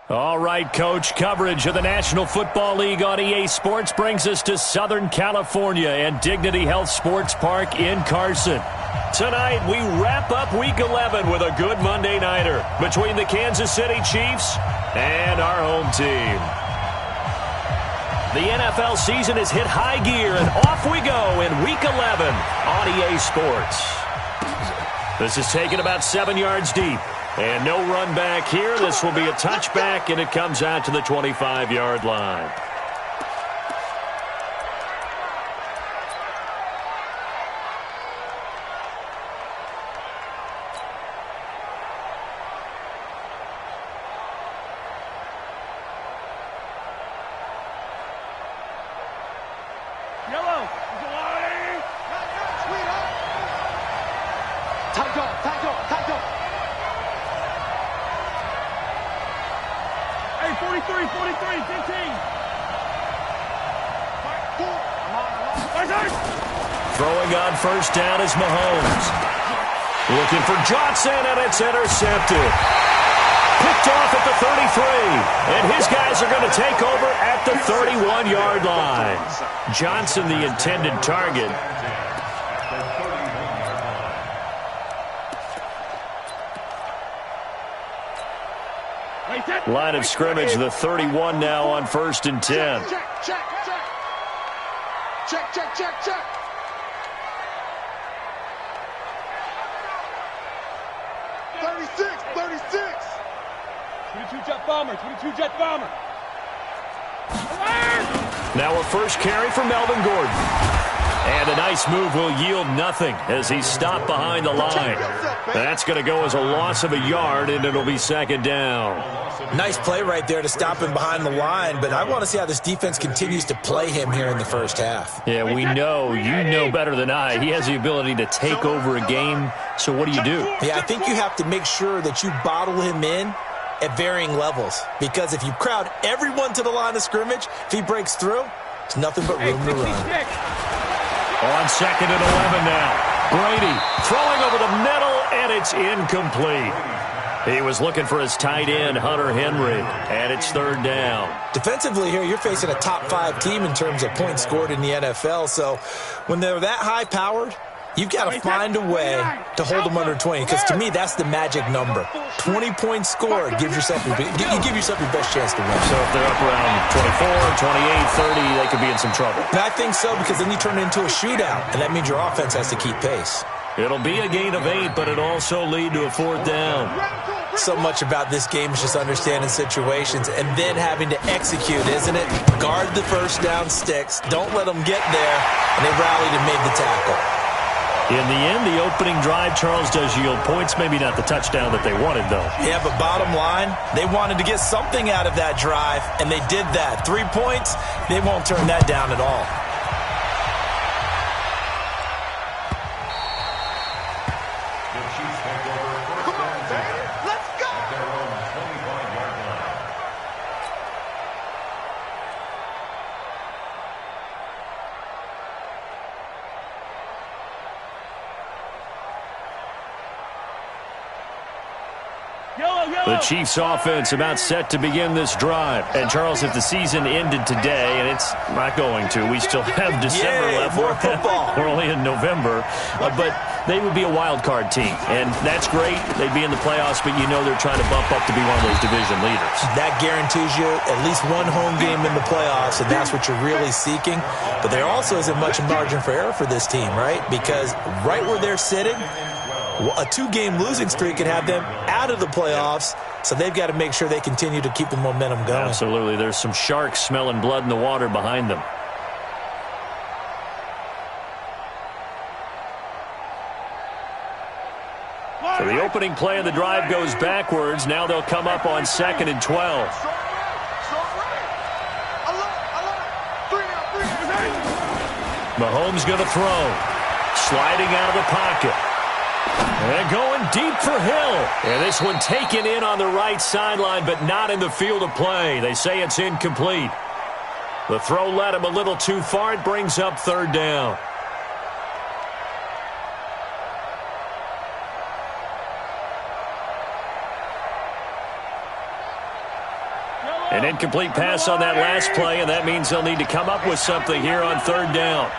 All right, Coach, coverage of the National Football League on EA Sports brings us to Southern California and Dignity Health Sports Park in Carson. Tonight, we wrap up Week 11 with a good Monday Nighter between the Kansas City Chiefs and our home team. The NFL season has hit high gear, and off we go in Week 11 on EA Sports. This is taken about 7 yards deep. And no run back here. This will be a touchback, and it comes out to the 25-yard line. Yellow. Tackle. 43, 15. Throwing on first down is Mahomes. Looking for Johnson, and it's intercepted. Picked off at the 33. And his guys are going to take over at the 31-yard line. Johnson, the intended target. Line of scrimmage, the 31 now on 1st and 10. Check. 36. 22-jet bomber. Now a first carry for Melvin Gordon. And a nice move will yield nothing as he's stopped behind the line. That's going to go as a loss of a yard, and it'll be 2nd down. Nice play right there to stop him behind the line, but I want to see how this defense continues to play him here in the first half. Yeah, we know. You know better than I. He has the ability to take over a game, so what do? Yeah, I think you have to make sure that you bottle him in at varying levels, because if you crowd everyone to the line of scrimmage, if he breaks through, it's nothing but room to run. On 2nd and 11 now. Brady throwing over the middle, and it's incomplete. He was looking for his tight end, Hunter Henry, and it's 3rd down. Defensively here, you're facing a top-5 team in terms of points scored in the NFL, so when they're that high-powered, you've got to find a way to hold them under 20, because to me, that's the magic number. 20 points scored, you give yourself your best chance to win. So if they're up around 24, 28, 30, they could be in some trouble. And I think so, because then you turn it into a shootout, and that means your offense has to keep pace. It'll be a gain of 8, but it'll also lead to a 4th down. So much about this game is just understanding situations and then having to execute, isn't it? Guard the first down sticks. Don't let them get there. And they rallied and made the tackle. In the end, the opening drive, Charles, does yield points. Maybe not the touchdown that they wanted, though. Yeah, but bottom line, they wanted to get something out of that drive, and they did that. 3 points, they won't turn that down at all. The Chiefs offense about set to begin this drive. And, Charles, if the season ended today, and it's not going to, we still have December left. More football. We're only in November. But they would be a wild card team. And that's great. They'd be in the playoffs, but you know they're trying to bump up to be one of those division leaders. That guarantees you at least one home game in the playoffs, and that's what you're really seeking. But there also isn't much margin for error for this team, right? Because right where they're sitting, a 2-game losing streak could have them out of the playoffs, so they've got to make sure they continue to keep the momentum going. Absolutely. There's some sharks smelling blood in the water behind them. So the opening play of the drive goes backwards. Now they'll come up on 2nd and 12. Mahomes going to throw. Sliding out of the pocket. And going deep for Hill. And this one taken in on the right sideline, but not in the field of play. They say it's incomplete. The throw led him a little too far. It brings up 3rd down. An incomplete pass on that last play, and that means they'll need to come up with something here on third down.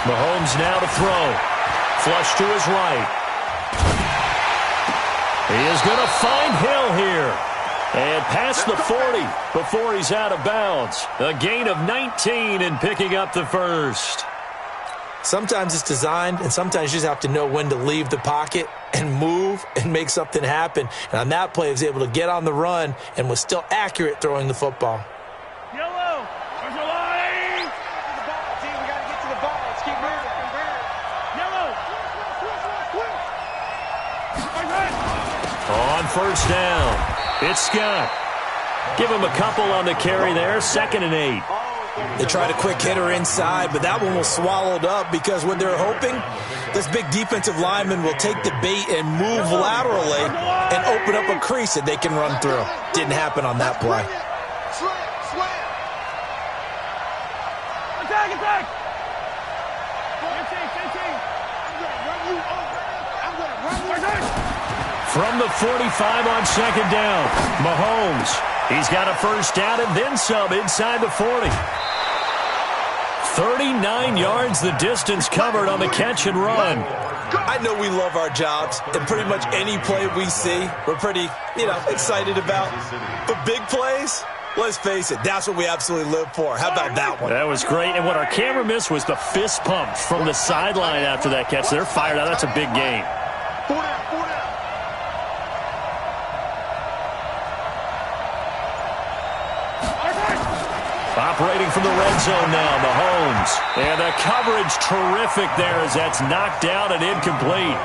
Mahomes now to throw. Flush to his right. He is going to find Hill here. And past the 40 before he's out of bounds. A gain of 19 and picking up the first. Sometimes it's designed, and sometimes you just have to know when to leave the pocket and move and make something happen. And on that play, he was able to get on the run and was still accurate throwing the football. Yellow. Where's the line? The ball, team. We got to get to the ball. Let's keep moving. Yellow. On first down, it's Scott. Give him a couple on the carry there, 2nd and 8. They tried a quick hitter inside, but that one was swallowed up because what they're hoping, this big defensive lineman will take the bait and move laterally and open up a crease that they can run through. Didn't happen on that play. Attack. From the 45 on 2nd down, Mahomes. He's got a first down and then some inside the 40. 39 yards the distance covered on the catch and run. I know we love our jobs, and pretty much any play we see, we're pretty, excited about. But big plays, let's face it, that's what we absolutely live for. How about that one? That was great, and what our camera missed was the fist pump from the sideline after that catch. They're fired out. That's a big game. Operating from the red zone now, Mahomes. And the coverage terrific there as that's knocked down and incomplete.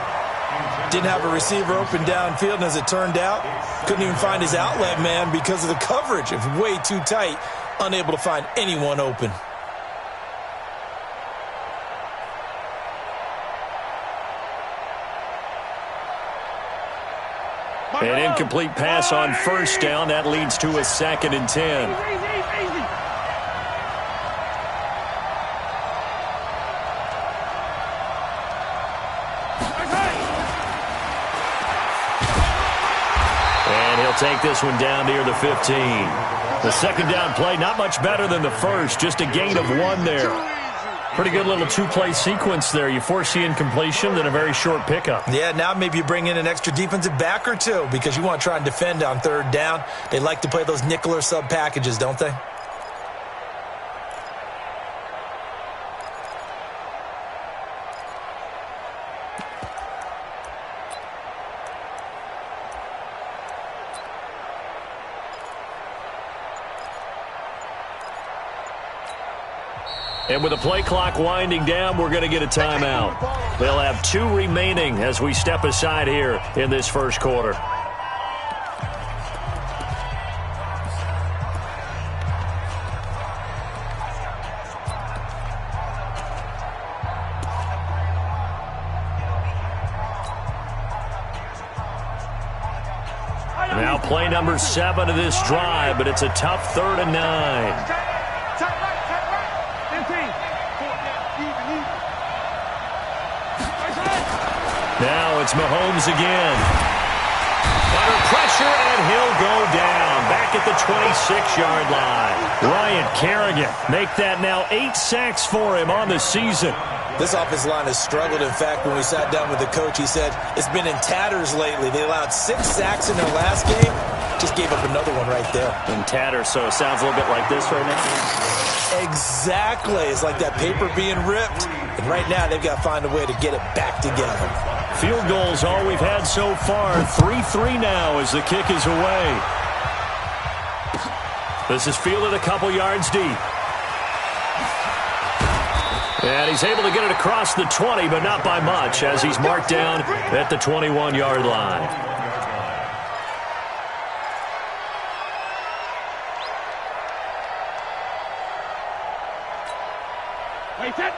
Didn't have a receiver open downfield, and as it turned out, couldn't even find his outlet man because of the coverage. It was way too tight, unable to find anyone open. An incomplete pass on first down. That leads to a 2nd and 10. Take this one down near the 15. The 2nd down play, not much better than the first, just a gain of 1 there. Pretty good little 2-play sequence there. You force the incompletion, then a very short pickup. Yeah, now maybe you bring in an extra defensive back or two because you want to try and defend on 3rd down. They like to play those nickel or sub packages, don't they? And with the play clock winding down, we're going to get a timeout. They'll have 2 remaining as we step aside here in this first quarter. Now play number 7 of this drive, but it's a tough 3rd and 9. Now it's Mahomes again. Under pressure, and he'll go down. Back at the 26-yard line. Ryan Kerrigan make that now 8 sacks for him on the season. This offensive line has struggled. In fact, when we sat down with the coach, he said it's been in tatters lately. They allowed 6 sacks in their last game. Just gave up another one right there. In tatters, so it sounds a little bit like this right now. Exactly. It's like that paper being ripped. And right now, they've got to find a way to get it back together. Field goals all we've had so far. 3-3 now as the kick is away. This is fielded a couple yards deep. And he's able to get it across the 20, but not by much, as he's marked down at the 21-yard line.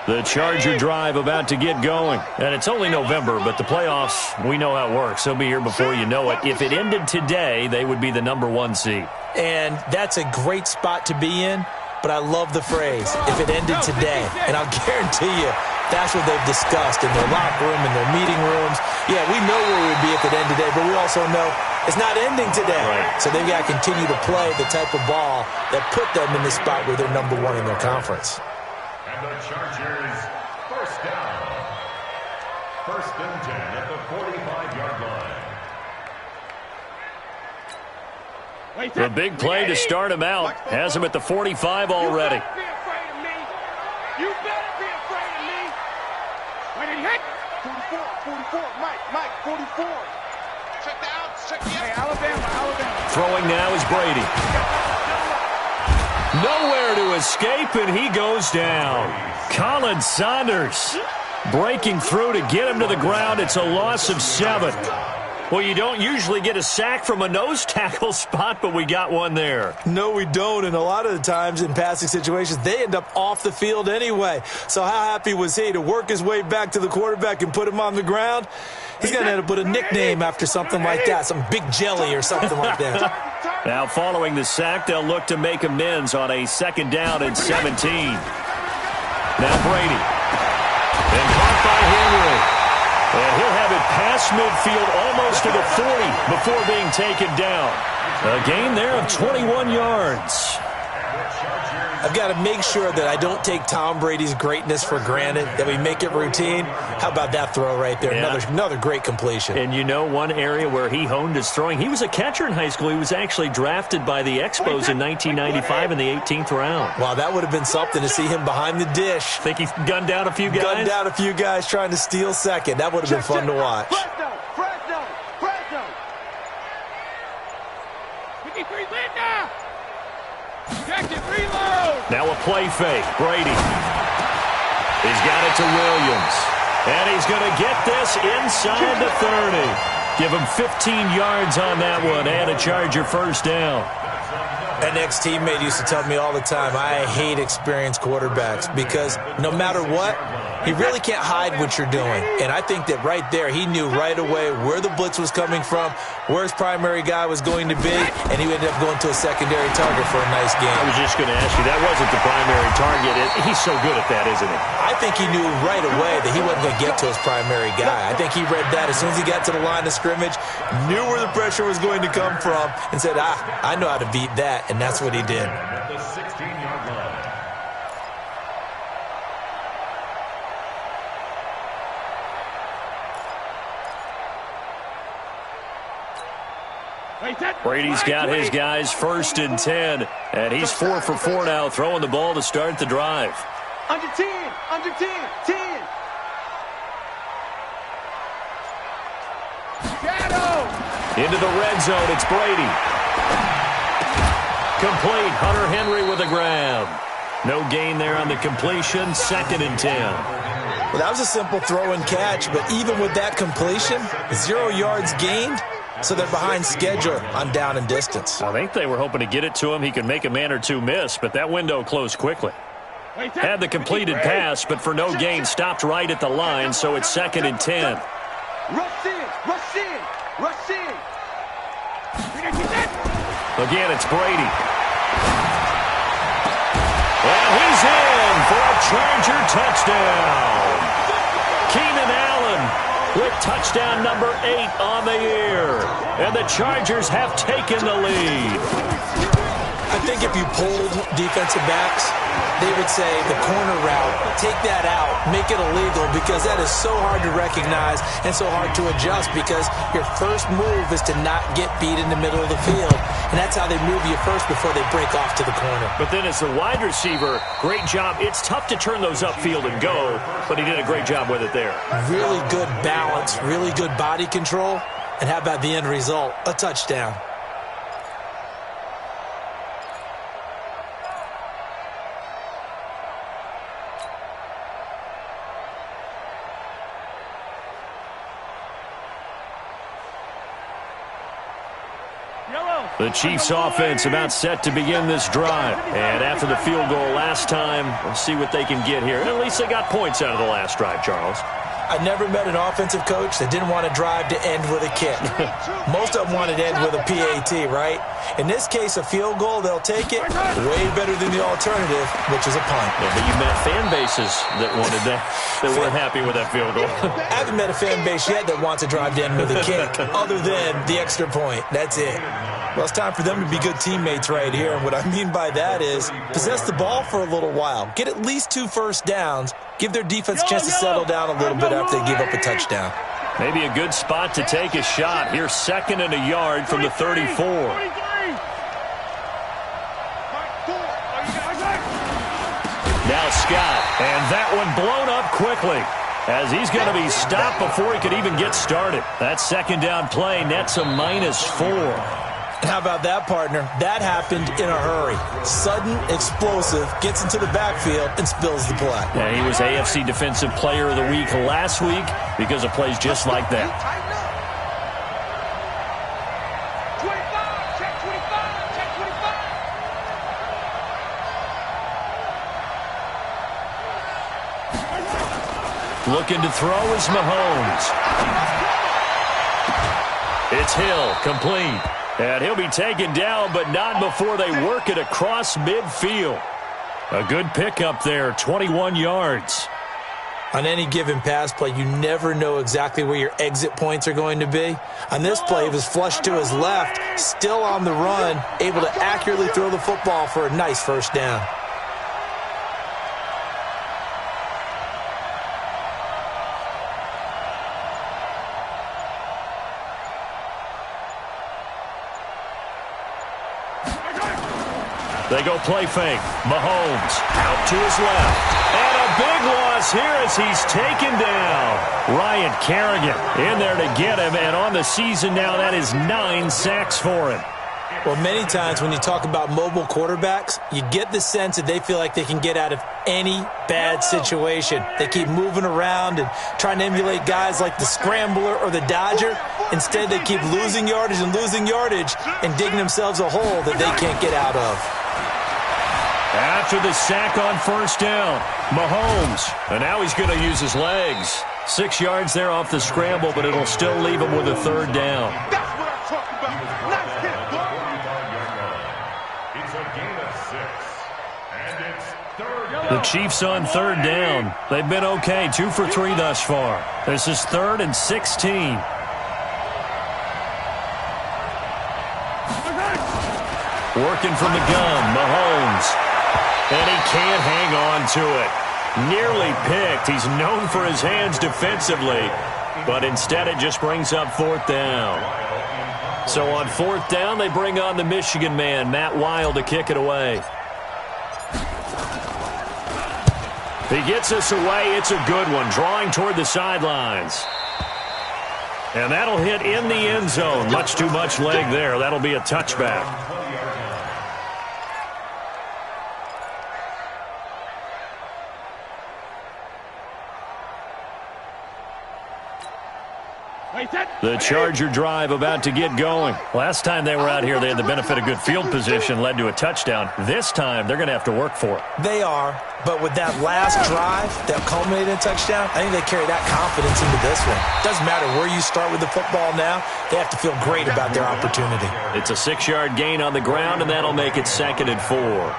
The Charger drive about to get going. And it's only November, but the playoffs, we know how it works. They'll be here before you know it. If it ended today, they would be the number 1 seed. And that's a great spot to be in, but I love the phrase, if it ended today. And I'll guarantee you, that's what they've discussed in their locker room, in their meeting rooms. Yeah, we know where we'd be if it ended today, but we also know it's not ending today. Right. So they've got to continue to play the type of ball that put them in the spot where they're number one in their conference. And the Chargers, first down. First and 10 at the 45-yard line. The big play to start him out has him at the 45 already. You better be afraid of me. You better be afraid of me. When it hit. 44, Mike, 44. Check the outs, check the outs. Hey, Alabama. Throwing now is Brady. Nowhere to escape, and he goes down. Colin Saunders breaking through to get him to the ground. It's a loss of 7. Well, you don't usually get a sack from a nose tackle spot, but we got one there. No, we don't, and a lot of the times in passing situations, they end up off the field anyway. So how happy was he to work his way back to the quarterback and put him on the ground? He's going to have to put a nickname after something like that, some Big Jelly or something like that. Now, following the sack, they'll look to make amends on a second down and 17. Now Brady. And caught by Henry. And he'll have it past midfield almost to the 40 before being taken down. A gain there of 21 yards. I've got to make sure that I don't take Tom Brady's greatness for granted, that we make it routine. How about that throw right there? Yeah. Another great completion. And you know one area where he honed his throwing, he was a catcher in high school. He was actually drafted by the Expos in 1995 in the 18th round. Wow, that would have been something to see him behind the dish. Think he gunned down a few guys? Gunned down a few guys trying to steal second. That would have been fun to watch. Fresno. 53 Linda. Objective reload. Now a play fake. Brady. He's got it to Williams. And he's going to get this inside the 30. Give him 15 yards on that one and a Charger first down. An ex-teammate used to tell me all the time, I hate experienced quarterbacks because no matter what, he really can't hide what you're doing. And I think that right there, he knew right away where the blitz was coming from, where his primary guy was going to be, and he ended up going to a secondary target for a nice game. I was just going to ask you, that wasn't the primary target. He's so good at that, isn't he? I think he knew right away that he wasn't going to get to his primary guy. I think he read that as soon as he got to the line of scrimmage, knew where the pressure was going to come from, and said, I know how to beat that, and that's what he did. At the 16-yard line. Brady's got his guys first and 10, and he's 4 for 4 now, throwing the ball to start the drive. Under 10. Shadow. Into the red zone, it's Brady. Complete, Hunter Henry with a grab. No gain there on the completion, 2nd and 10. Well, that was a simple throw and catch, but even with that completion, 0 yards gained. So they're behind schedule on down and distance. I think they were hoping to get it to him. He could make a man or two miss, but that window closed quickly. Had the completed pass, but for no gain, stopped right at the line, so it's 2nd and 10. Rush in. Again, it's Brady. And he's in for a Charger touchdown. Keenan Allen with touchdown number 8 on the year. And the Chargers have taken the lead. I think if you polled defensive backs, they would say the corner route, take that out, make it illegal, because that is so hard to recognize and so hard to adjust, because your first move is to not get beat in the middle of the field. And that's how they move you first before they break off to the corner. But then as the wide receiver, great job. It's tough to turn those upfield and go, but he did a great job with it there. Really good balance, really good body control. And how about the end result? A touchdown. The Chiefs offense about set to begin this drive. And after the field goal last time, we'll see what they can get here. At least they got points out of the last drive, Charles. I never met an offensive coach that didn't want to drive to end with a kick. Most of them wanted to end with a PAT, right? In this case, a field goal, they'll take it way better than the alternative, which is a punt. Yeah, but you met fan bases that wanted that weren't happy with that field goal. I haven't met a fan base yet that wants to drive to end with a kick, other than the extra point. That's it. Well, it's time for them to be good teammates right here. And what I mean by that is possess the ball for a little while. Get at least 2 first downs. Give their defense a chance to settle down a little bit after they give up a touchdown. Maybe a good spot to take a shot. Here's 2nd and a yard from the 34. Now Scott. And that one blown up quickly, as he's going to be stopped before he could even get started. That 2nd down play nets a -4. And how about that, partner? That happened in a hurry. Sudden, explosive, gets into the backfield, and spills the play. Yeah, he was AFC Defensive Player of the Week last week because of plays just like that. 25, check 25, check 25. Looking to throw is Mahomes. It's Hill, complete. And he'll be taken down, but not before they work it across midfield. A good pickup there, 21 yards. On any given pass play, you never know exactly where your exit points are going to be. On this play, he was flushed to his left, still on the run, able to accurately throw the football for a nice first down. They go play fake. Mahomes out to his left. And a big loss here as he's taken down. Ryan Kerrigan in there to get him. And on the season now, that is 9 sacks for him. Well, many times when you talk about mobile quarterbacks, you get the sense that they feel like they can get out of any bad situation. They keep moving around and trying to emulate guys like the Scrambler or the Dodger. Instead, they keep losing yardage and digging themselves a hole that they can't get out of. After the sack on first down, Mahomes. And now he's going to use his legs. 6 yards there off the scramble, but it'll still leave him with a 3rd down. That's what I'm talking about. Nice hit, boy. It's a gain of 6. And it's 3rd down. The Chiefs on 3rd down. They've been okay, 2 for 3 thus far. This is 3rd and 16. Working from the gun, Mahomes. And he can't hang on to it. Nearly picked. He's known for his hands defensively. But instead it just brings up 4th down. So on 4th down, they bring on the Michigan man, Matt Wild, to kick it away. He gets us away. It's a good one, drawing toward the sidelines. And that'll hit in the end zone. Much too much leg there. That'll be a touchback. The Charger drive about to get going. Last time they were out here, they had the benefit of good field position, led to a touchdown. This time, they're going to have to work for it. They are, but with that last drive that culminated in a touchdown, I think they carry that confidence into this one. Doesn't matter where you start with the football now, they have to feel great about their opportunity. It's a 6-yard gain on the ground, and that'll make it 2nd and 4.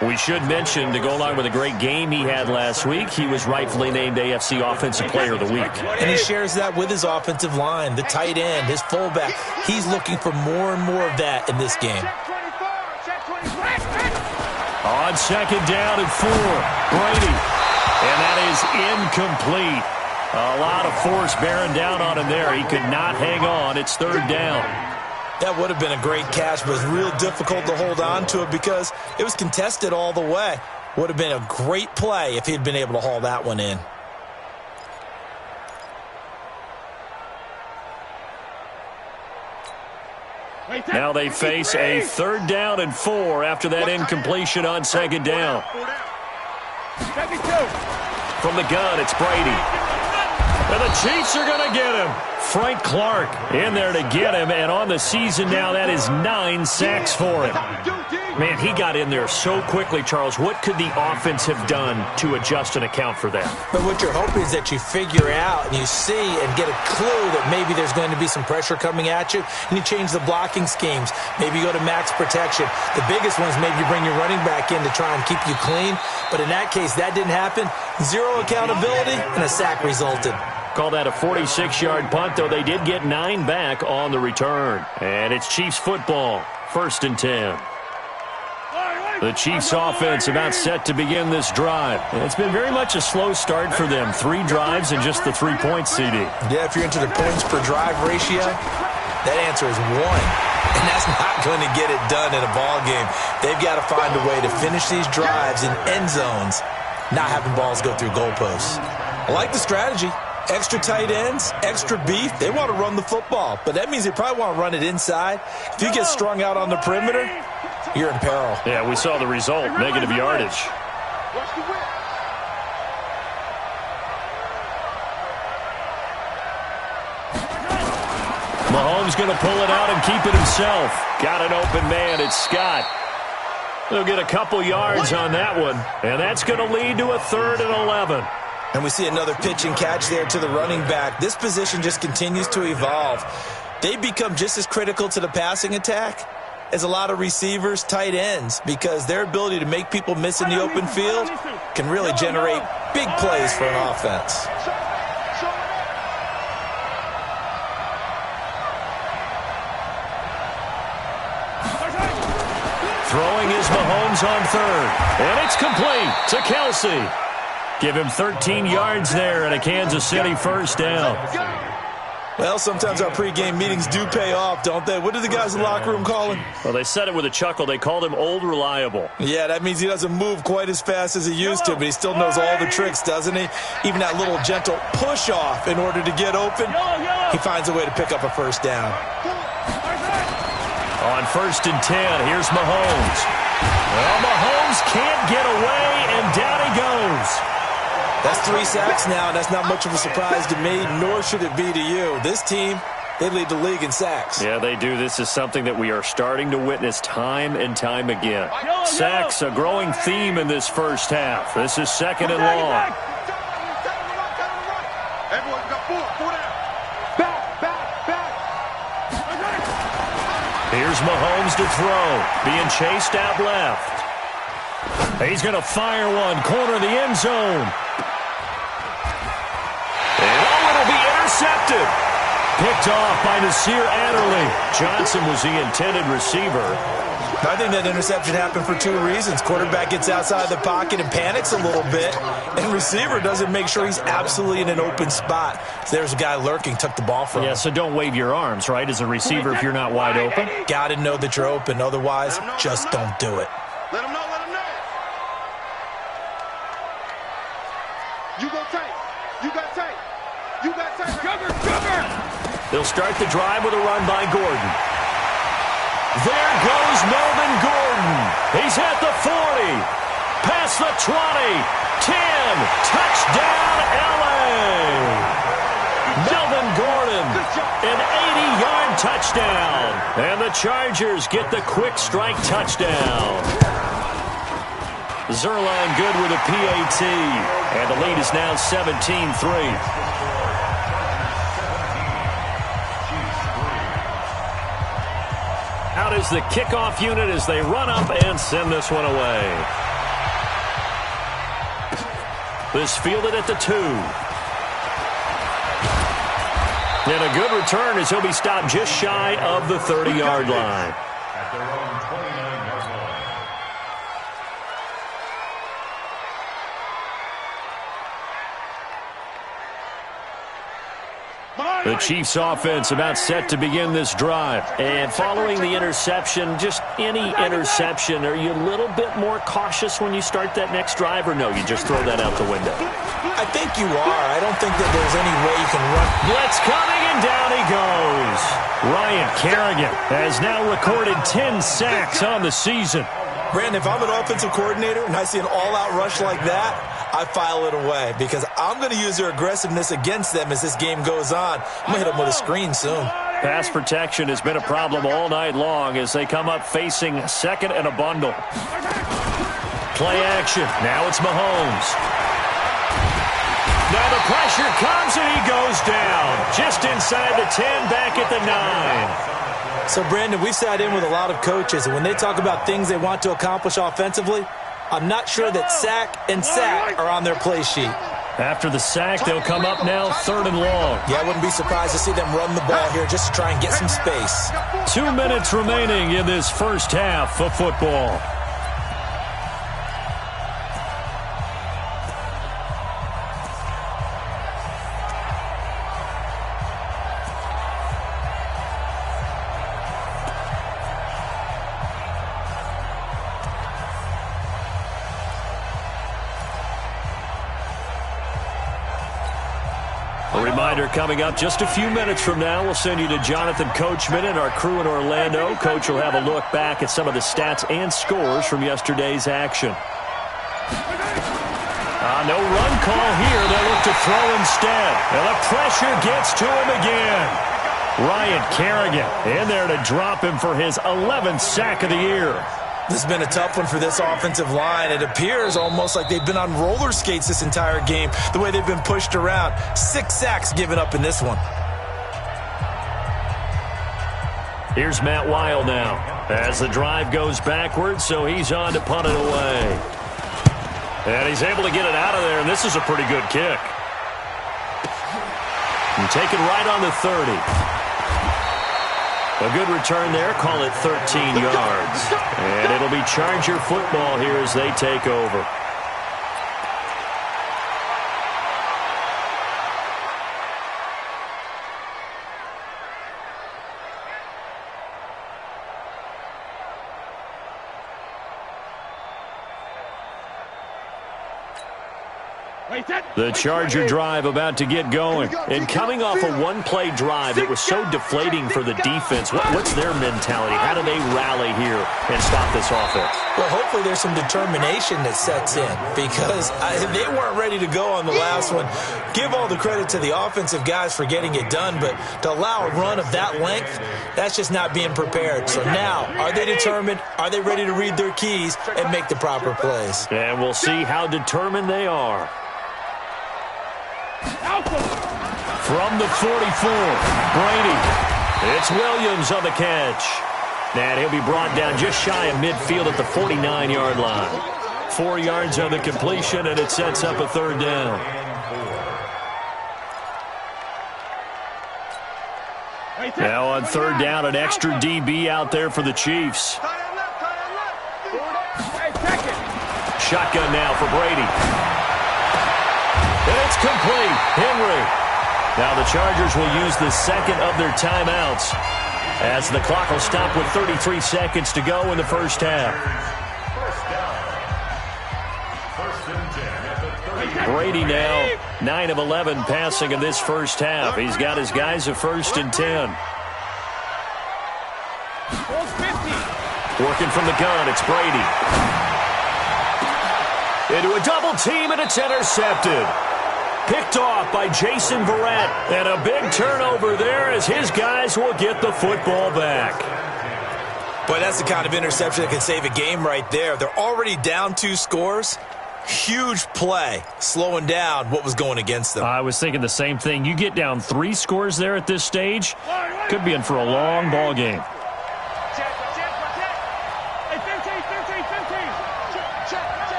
We should mention, to go along with a great game he had last week, he was rightfully named AFC Offensive Player of the Week. And he shares that with his offensive line, the tight end, his fullback. He's looking for more and more of that in this game. On 2nd down and 4, Brady. And that is incomplete. A lot of force bearing down on him there. He could not hang on. It's 3rd down. That would have been a great catch, but it was real difficult to hold on to it because it was contested all the way. Would have been a great play if he'd been able to haul that one in. Now they face a 3rd down and 4 after that incompletion on 2nd down. From the gun, it's Brady. And the Chiefs are going to get him. Frank Clark in there to get him, and on the season now, that is 9 sacks for him. Man, he got in there so quickly, Charles. What could the offense have done to adjust and account for that? But what you're hoping is that you figure out and you see and get a clue that maybe there's going to be some pressure coming at you, and you change the blocking schemes. Maybe you go to max protection. The biggest one is maybe you bring your running back in to try and keep you clean. But in that case, that didn't happen. Zero accountability, and a sack resulted. Call that a 46-yard punt, though they did get 9 back on the return. And it's Chiefs football, 1st and 10. The Chiefs offense about set to begin this drive. And it's been very much a slow start for them. 3 drives and just the 3 points, CD. Yeah, if you're into the points per drive ratio, that answer is 1. And that's not going to get it done in a ball game. They've got to find a way to finish these drives in end zones, not having balls go through goalposts. I like the strategy. Extra tight ends, extra beef. They want to run the football, but that means they probably want to run it inside. If you get strung out on the perimeter, you're in peril. Yeah, we saw the result, negative yardage. Mahomes going to pull it out and keep it himself. Got an open man. It's Scott. They'll get a couple yards on that one, and that's going to lead to a 3rd and 11. And we see another pitch and catch there to the running back. This position just continues to evolve. They become just as critical to the passing attack as a lot of receivers, tight ends, because their ability to make people miss in the open field can really generate big plays for an offense. Throwing is Mahomes on 3rd, and it's complete to Kelsey. Give him 13 yards there and a Kansas City 1st down. Well, sometimes our pregame meetings do pay off, don't they? What do the guys in the locker room call him? Well, they said it with a chuckle. They called him Old Reliable. Yeah, that means he doesn't move quite as fast as he used to, but he still knows all the tricks, doesn't he? Even that little gentle push-off in order to get open, he finds a way to pick up a 1st down. On 1st and 10, here's Mahomes. Well, Mahomes can't get away, and down he goes. That's 3 sacks now, and that's not much of a surprise to me, nor should it be to you. This team, they lead the league in sacks. Yeah, they do. This is something that we are starting to witness time and time again. Sacks, a growing theme in this first half. This is 2nd and long. Here's Mahomes to throw, being chased out left. He's going to fire one, corner of the end zone. And it'll be intercepted. Picked off by Nasir Adderley. Johnson was the intended receiver. I think that interception happened for 2 reasons. Quarterback gets outside the pocket and panics a little bit, and receiver doesn't make sure he's absolutely in an open spot. So there's a guy lurking, took the ball from him. Yeah, so don't wave your arms, right, as a receiver if you're not wide open. Got to know that you're open. Otherwise, just don't do it. Let him know, let him know. You go tight. You got tight. You got tight. Cover. They'll start the drive with a run by Gordon. There goes Melvin Gordon. He's at the 40. Past the 20. 10. Touchdown, L.A. Melvin Gordon. An 80-yard touchdown. And the Chargers get the quick strike touchdown. Zerline good with a PAT. And the lead is now 17-3. Out is the kickoff unit as they run up and send this one away. This fielded at the 2. And a good return as he'll be stopped just shy of the 30-yard line. At their own 29-yard line. The Chiefs offense about set to begin this drive. And following the interception, just any interception, are you a little bit more cautious when you start that next drive, or no, you just throw that out the window? I think you are. I don't think that there's any way you can run. Blitz coming, and down he goes. Ryan Kerrigan has now recorded 10 sacks on the season. Brandon, if I'm an offensive coordinator and I see an all-out rush like that, I file it away because I'm going to use their aggressiveness against them as this game goes on. I'm going to hit them with a screen soon. Pass protection has been a problem all night long as they come up facing second and a bundle. Play action. Now it's Mahomes. Now the pressure comes and he goes down. Just inside the 10, back at the 9. So, Brandon, we've sat in with a lot of coaches, and when they talk about things they want to accomplish offensively, I'm not sure that sack and sack are on their play sheet. After the sack, they'll come up now 3rd and long. Yeah, I wouldn't be surprised to see them run the ball here just to try and get some space. 2 minutes remaining in this first half of football. A reminder coming up just a few minutes from now. We'll send you to Jonathan Coachman and our crew in Orlando. Coach will have a look back at some of the stats and scores from yesterday's action. No run call here. They'll look to throw instead. And the pressure gets to him again. Ryan Kerrigan in there to drop him for his 11th sack of the year. This has been a tough one for this offensive line. It appears almost like they've been on roller skates this entire game, the way they've been pushed around. 6 sacks given up in this one. Here's Matt Weil now as the drive goes backwards, so he's on to punt it away. And he's able to get it out of there, and this is a pretty good kick. And taken right on the 30. A good return there, call it 13 yards. And it'll be Charger football here as they take over. The Charger drive about to get going. And coming off a one-play drive, it was so deflating for the defense. What's their mentality? How do they rally here and stop this offense? Well, hopefully there's some determination that sets in because they weren't ready to go on the last one. Give all the credit to the offensive guys for getting it done, but to allow a run of that length, that's just not being prepared. So now, are they determined? Are they ready to read their keys and make the proper plays? And we'll see how determined they are. From the 44, Brady. It's Williams on the catch. And he'll be brought down just shy of midfield at the 49-yard line. 4 yards on the completion, and it sets up a 3rd down. Now on 3rd down, an extra DB out there for the Chiefs. Shotgun now for Brady. It's complete. Henry. Now the Chargers will use the second of their timeouts as the clock will stop with 33 seconds to go in the first half. Brady now 9 of 11 passing in this first half. He's got his guys a 1st and 10. Working from the gun, it's Brady. Into a double team, and it's intercepted. Picked off by Jason Verrett. And a big turnover there as his guys will get the football back. Boy, that's the kind of interception that can save a game right there. They're already down 2 scores. Huge play, slowing down what was going against them. I was thinking the same thing. You get down 3 scores there at this stage, could be in for a long ball game.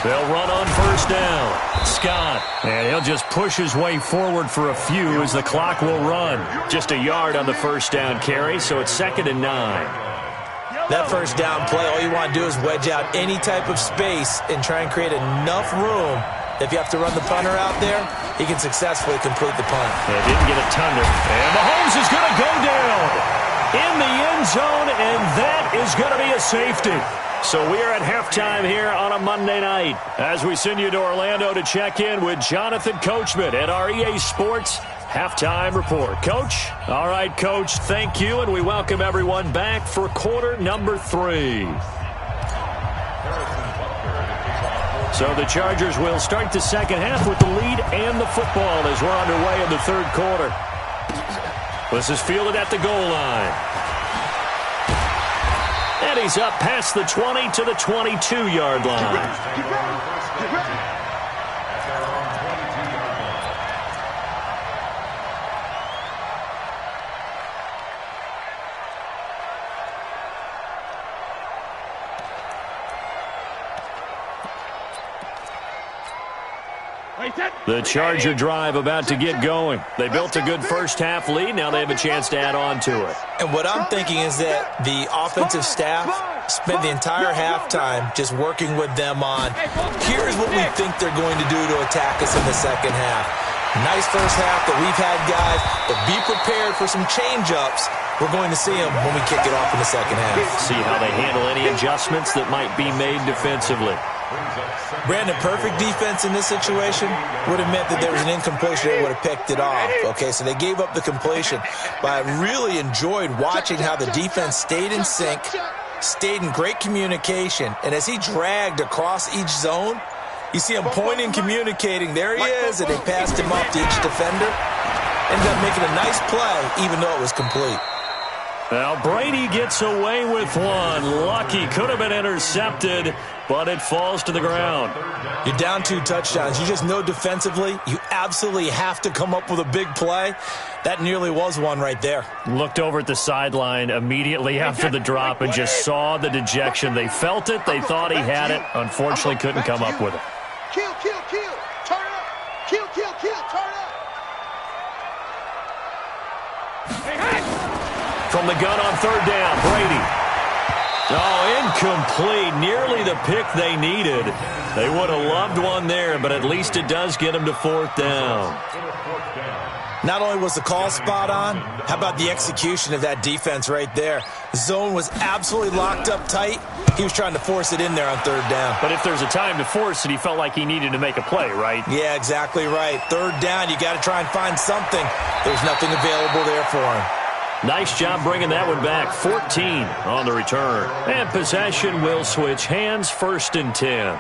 They'll run on 1st down. Scott, and he'll just push his way forward for a few as the clock will run. Just a yard on the 1st down carry, so it's 2nd and 9. That 1st down play, all you want to do is wedge out any type of space and try and create enough room. If you have to run the punter out there, he can successfully complete the punt. They didn't get a ton there. And Mahomes is going to go down in the end zone, and that is going to be a safety. So we are at halftime here on a Monday night as we send you to Orlando to check in with Jonathan Coachman at our EA Sports Halftime Report. Coach? All right, Coach, thank you, and we welcome everyone back for quarter number 3. So the Chargers will start the second half with the lead and the football as we're underway in the 3rd quarter. This is fielded at the goal line. And he's up past the 20 to the 22-yard line. Get ready. The Charger drive about to get going. They built a good first-half lead. Now they have a chance to add on to it. And what I'm thinking is that the offensive staff spent the entire halftime just working with them on, here's what we think they're going to do to attack us in the second half. Nice first half that we've had, guys, but be prepared for some change-ups. We're going to see them when we kick it off in the second half. See how they handle any adjustments that might be made defensively. Brandon, perfect defense in this situation would have meant that there was an incompletion. They would have picked it off. Okay, so they gave up the completion. But I really enjoyed watching how the defense stayed in sync, stayed in great communication, and as he dragged across each zone, you see him pointing, communicating. There he is, and they passed him up to each defender. Ended up making a nice play, even though it was complete. Now Brady gets away with one. Lucky, could have been intercepted, but it falls to the ground. You're down 2 touchdowns. You just know defensively you absolutely have to come up with a big play. That nearly was one right there. Looked over at the sideline immediately after the drop and just saw the dejection. They felt it. They thought he had it. Unfortunately, couldn't come up with it. Kill, kill, kill. Turn up. Kill, kill, kill. Turn up. From the gun on third down, Brady. Oh, incomplete. Nearly the pick they needed. They would have loved one there, but at least it does get them to fourth down. Not only was the call spot on, how about the execution of that defense right there? The zone was absolutely locked up tight. He was trying to force it in there on third down. But if there's a time to force it, he felt like he needed to make a play, right? Yeah, exactly right. Third down, you got to try and find something. There's nothing available there for him. Nice job bringing that one back. 14 on the return. And possession will switch hands, 1st and 10.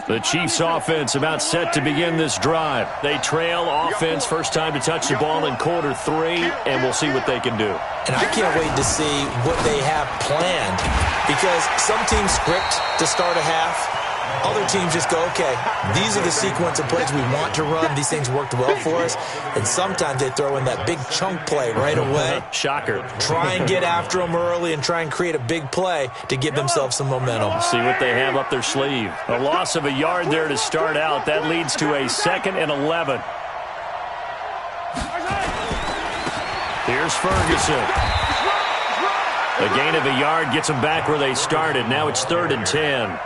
The Chiefs offense about set to begin this drive. They trail offense, first time to touch the ball in quarter 3, and we'll see what they can do. And I can't wait to see what they have planned, because some teams script to start a half. Other teams just go, okay, these are the sequence of plays we want to run. These things worked well for us. And sometimes they throw in that big chunk play right away. Shocker. Try and get after them early and try and create a big play to give themselves some momentum. See what they have up their sleeve. A loss of a yard there to start out. That leads to a 2nd and 11. Here's Ferguson. A gain of a yard gets them back where they started. Now it's 3rd and 10.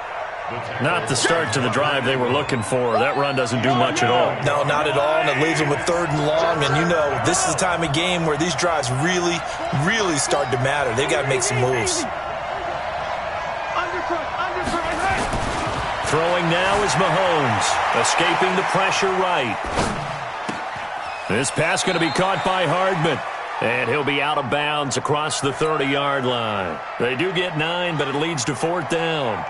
Not the start to the drive they were looking for. That run doesn't do much at all. No, not at all, and it leaves them with 3rd and long. And you know, this is the time of game where these drives really, really start to matter. They've got to make some moves. Throwing now is Mahomes, escaping the pressure right. This pass going to be caught by Hardman. And he'll be out of bounds across the 30-yard line. They do get 9, but it leads to 4th down.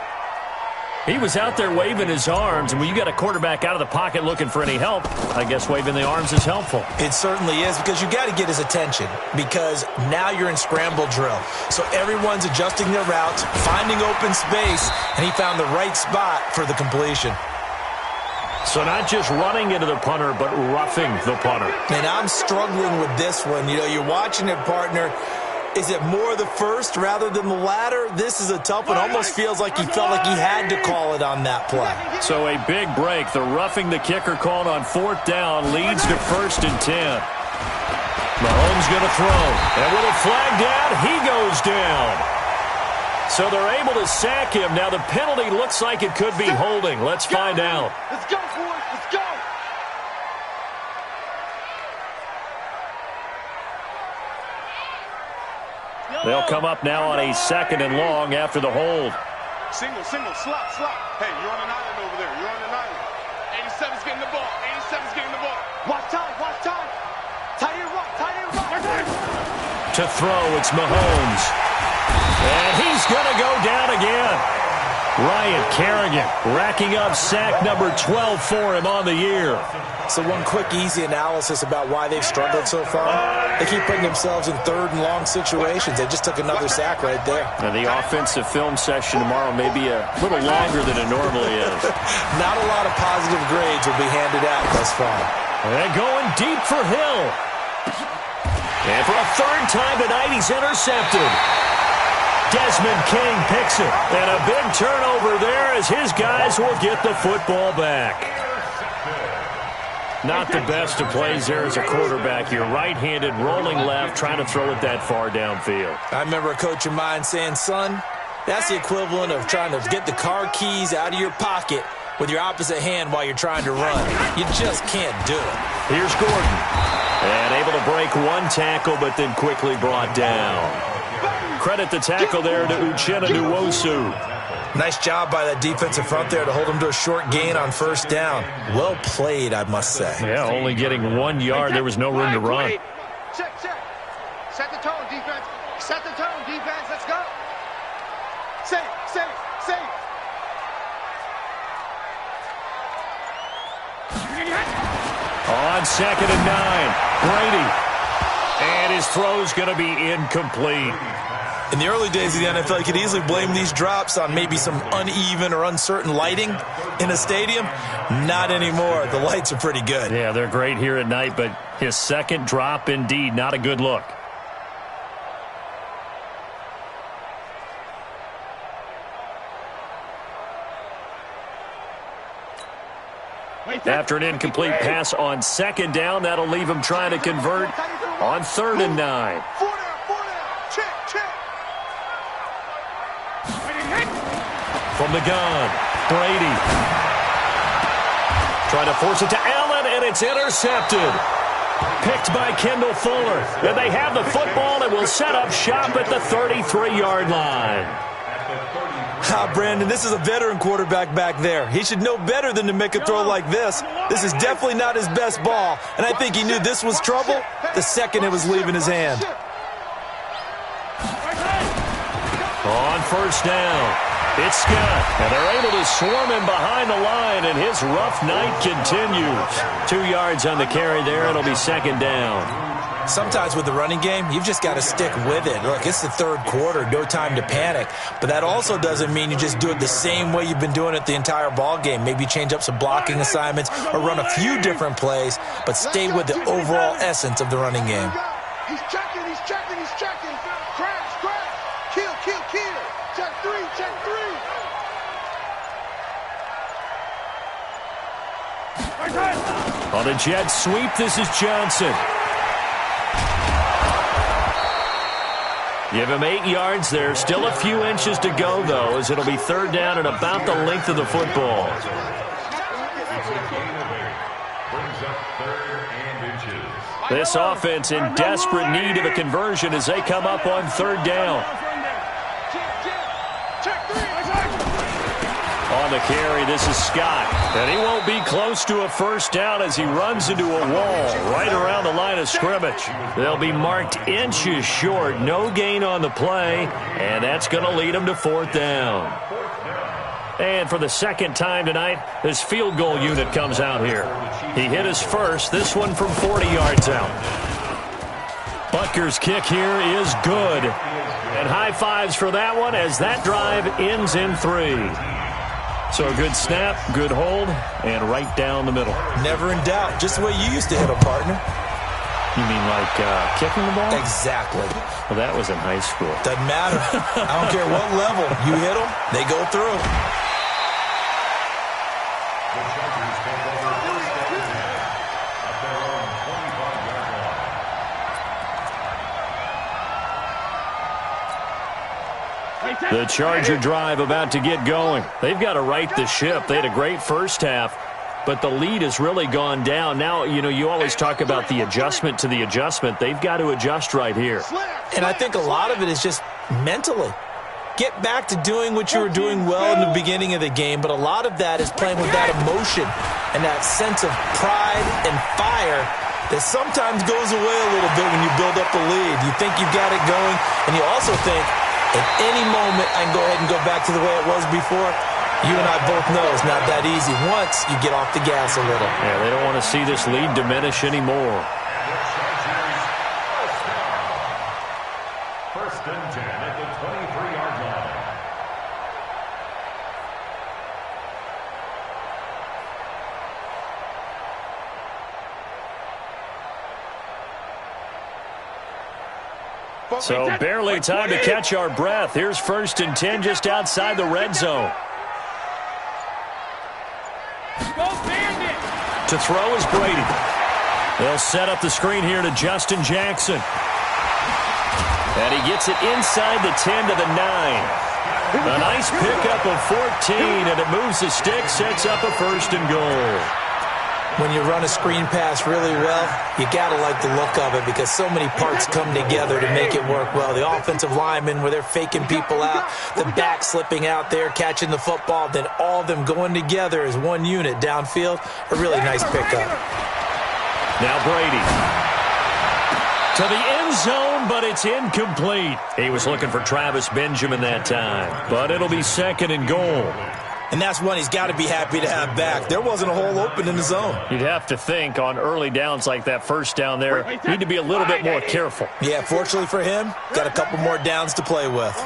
He was out there waving his arms, and when you got a quarterback out of the pocket looking for any help, I guess waving the arms is helpful. It certainly is, because you got to get his attention, because now you're in scramble drill. So everyone's adjusting their routes, finding open space, and he found the right spot for the completion. So not just running into the punter, but roughing the punter. And I'm struggling with this one. You know, you're watching it, partner. Is it more the first rather than the latter? This is a tough one. Almost feels like he felt like he had to call it on that play. So a big break. The roughing the kicker called on 4th down leads to 1st and 10. Mahomes going to throw. And with a flag down, he goes down. So they're able to sack him. Now the penalty looks like it could be holding. Let's find out. Let's go, boys. Let's go. They'll come up now on a 2nd and long after the hold. Single, slot. Hey, you're on an island over there. You're on an island. 87's getting the ball. 87's getting the ball. Watch time. Tight end rock. To throw, it's Mahomes. And he's going to go down again. Ryan Kerrigan racking up sack number 12 for him on the year. So one quick, easy analysis about why they've struggled so far. They keep putting themselves in third and long situations. They just took another sack right there. Now the offensive film session tomorrow may be a little longer than it normally is. Not a lot of positive grades will be handed out thus far. And going deep for Hill. And for a third time tonight, he's intercepted. Desmond King picks it. And a big turnover there as his guys will get the football back. Not the best of plays there as a quarterback. You're right-handed, rolling left, trying to throw it that far downfield. I remember a coach of mine saying, son, that's the equivalent of trying to get the car keys out of your pocket with your opposite hand while you're trying to run. You just can't do it. Here's Gordon. And able to break one tackle, but then quickly brought down. Credit the tackle there to Uchenna Nwosu. Nice job by that defensive front there to hold him to a short gain on first down. Well played, I must say. Yeah, only getting 1 yard. There was no room to run. Check. Set the tone, defense. Set the tone, defense. Let's go. Say. On 2nd and 9, Brady. And his throw's going to be incomplete. In the early days of the NFL, you could easily blame these drops on maybe some uneven or uncertain lighting in a stadium. Not anymore. The lights are pretty good. Yeah, they're great here at night, but his second drop, indeed, not a good look. After an incomplete pass on 2nd down, that'll leave him trying to convert on 3rd and 9. Check. From the gun, Brady. Trying to force it to Allen, and it's intercepted. Picked by Kendall Fuller. And they have the football and will set up shop at the 33-yard line. Brandon, this is a veteran quarterback back there. He should know better than to make a throw like this. This is definitely not his best ball, and I think he knew this was trouble the second it was leaving his hand. On 1st down, it's Scott, and they're able to swarm him behind the line, and his rough night continues. 2 yards on the carry there. It'll be 2nd down. Sometimes with the running game, you've just got to stick with it. Look, it's the 3rd quarter, no time to panic. But that also doesn't mean you just do it the same way you've been doing it the entire ball game. Maybe change up some blocking assignments or run a few different plays, but stay with the overall essence of the running game. He's checking. Crash. Kill. Check 3. On a jet sweep, this is Johnson. Give him 8 yards there. Still a few inches to go, though, as it'll be 3rd down and about the length of the football. This offense in desperate need of a conversion as they come up on 3rd down. On the carry, this is Scott. And he won't be close to a 1st down as he runs into a wall right around the line of scrimmage. They'll be marked inches short. No gain on the play, and that's going to lead him to 4th down. And for the 2nd time tonight, this field goal unit comes out here. He hit his first, this one from 40 yards out. Butker's kick here is good. And high fives for that one as that drive ends in 3. So a good snap, good hold, and right down the middle. Never in doubt. Just the way you used to hit them, partner. You mean like kicking the ball? Exactly. Well, that was in high school. Doesn't matter. I don't care what level. You hit them, they go through. The Charger drive about to get going. They've got to right the ship. They had a great first half, but the lead has really gone down. Now, you always talk about the adjustment to the adjustment. They've got to adjust right here. And I think a lot of it is just mentally. Get back to doing what you were doing well in the beginning of the game, but a lot of that is playing with that emotion and that sense of pride and fire that sometimes goes away a little bit when you build up the lead. You think you've got it going, and you also think, At any moment, I can go ahead and go back to the way it was before. You and I both know it's not that easy once you get off the gas a little. Yeah, they don't want to see this lead diminish anymore. First and 10 at the 23-yard line. So barely time to catch our breath. Here's first and 10 just outside the red zone. To throw is Brady. They'll set up the screen here to Justin Jackson. And he gets it inside the 10 to the 9. A nice pickup of 14, and it moves the stick, sets up a first and goal. When you run a screen pass really well, you got to like the look of it because so many parts come together to make it work well. The offensive linemen, where they're faking people out, the back slipping out there, catching the football, then all of them going together as one unit downfield. A really nice pickup. Now Brady. To the end zone, but it's incomplete. He was looking for Travis Benjamin that time, but it'll be second and goal. And that's one he's got to be happy to have back. There wasn't a hole open in the zone. You'd have to think on early downs like that first down there, need to be a little bit more careful. Yeah, fortunately for him, got a couple more downs to play with.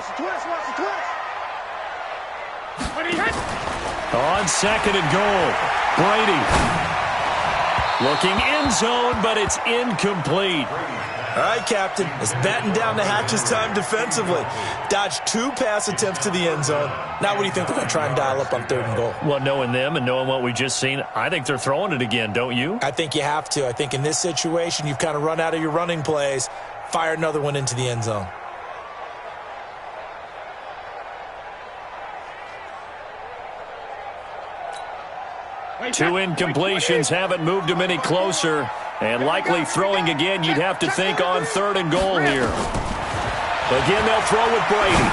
On second and goal, Brady. Looking end zone, but it's incomplete. All right, Captain, it's batten down the hatches time defensively. Dodged 2 pass attempts to the end zone. Now what do you think they're going to try and dial up on third and goal? Well, knowing them and knowing what we just seen, I think they're throwing it again, don't you? I think you have to. I think in this situation, you've kind of run out of your running plays. Fire another one into the end zone. Two incompletions haven't moved him any closer. And likely throwing again, you'd have to think on third and goal here. Again, they'll throw with Brady.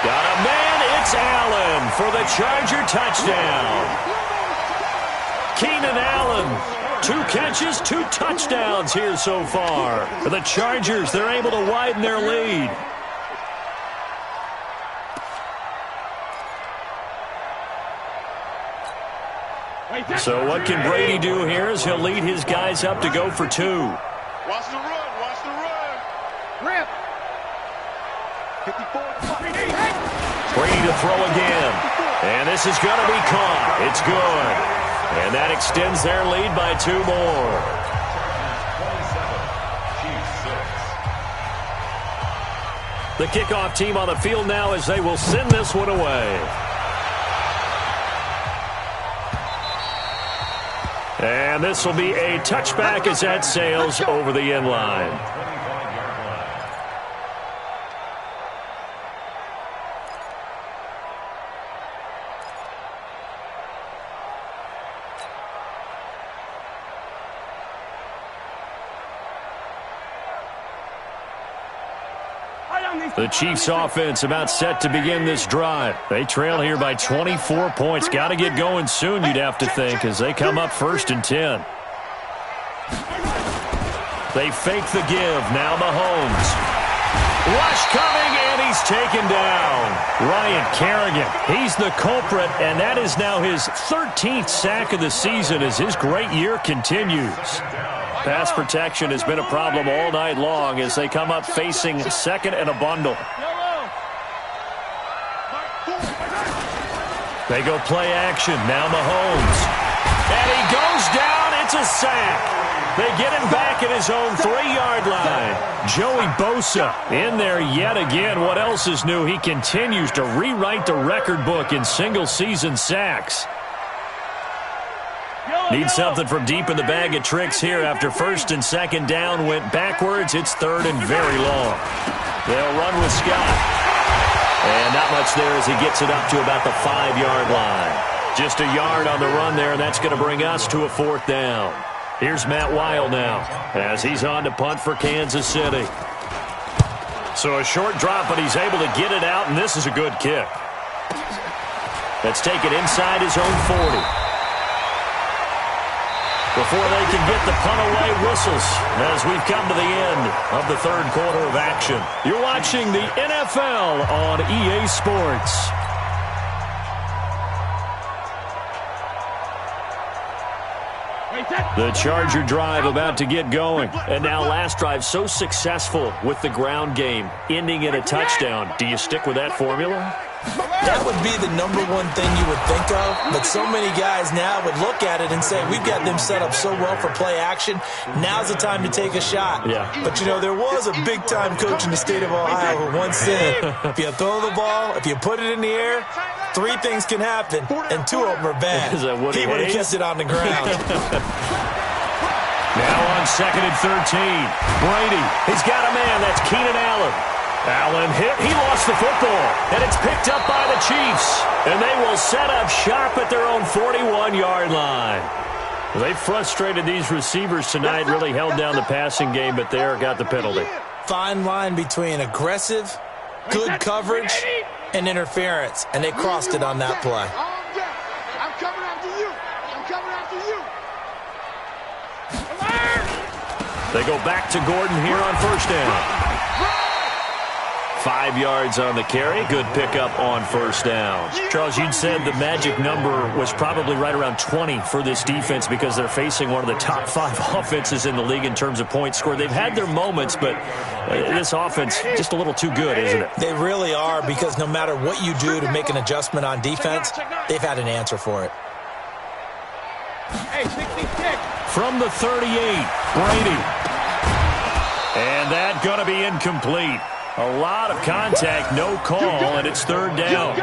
Got a man, it's Allen for the Charger touchdown. Keenan Allen, 2 catches, 2 touchdowns here so far. For the Chargers, they're able to widen their lead. So what can Brady do here as he'll lead his guys up to go for 2. Watch the run, watch the run. Rip. 54. Brady to throw again. And this is going to be caught. It's good. And that extends their lead by 2 more. The kickoff team on the field now as they will send this one away. And this will be a touchback as that sails over the end line. The Chiefs offense about set to begin this drive. They trail here by 24 points. Got to get going soon, you'd have to think, as they come up first and 10. They fake the give. Now Mahomes. Rush coming, and he's taken down. Ryan Kerrigan, he's the culprit, and that is now his 13th sack of the season as his great year continues. Pass protection has been a problem all night long as they come up facing second and a bundle. They go play action. Now Mahomes. And he goes down. It's a sack. They get him back at his own 3-yard line. Joey Bosa in there yet again. What else is new? He continues to rewrite the record book in single-season sacks. Need something from deep in the bag of tricks here after first and second down went backwards. It's third and very long. They'll run with Scott. And not much there as he gets it up to about the 5-yard line. Just a yard on the run there, and that's going to bring us to a 4th down. Here's Matt Weil now as he's on to punt for Kansas City. So a short drop, but he's able to get it out, and this is a good kick. Let's take it inside his own 40. before they can get the punt away whistles as we've come to the end of the third quarter of action. You're watching the NFL on EA Sports. The Charger drive about to get going. And now last drive so successful with the ground game, ending in a touchdown. Do you stick with that formula? That would be the number one thing you would think of, but so many guys now would look at it and say, we've got them set up so well for play action, now's the time to take a shot. Yeah. But, you know, there was a big-time coach in the state of Ohio who once said, if you throw the ball, if you put it in the air, 3 things can happen, and 2 of them are bad. Is that Woody He would have Hayes? kissed it on the ground. Now on 2nd and 13. Brady, he's got a man. That's Keenan Allen. Allen hit. He lost the football. And it's picked up by the Chiefs. And they will set up shop at their own 41-yard line. They frustrated these receivers tonight, really held down the passing game, but there got the penalty. Fine line between aggressive, good coverage, and interference. And they crossed it on that play. I'm coming after you. I'm coming after you. They go back to Gordon here on first down. 5 yards on the carry. Good pickup on first down. Charles, you'd said the magic number was probably right around 20 for this defense because they're facing one of the top 5 offenses in the league in terms of points scored. They've had their moments, but this offense just a little too good, isn't it? They really are, because no matter what you do to make an adjustment on defense, they've had an answer for it. Hey, 66. From the 38, Brady. And that going to be incomplete. A lot of contact, no call, and it's 3rd down.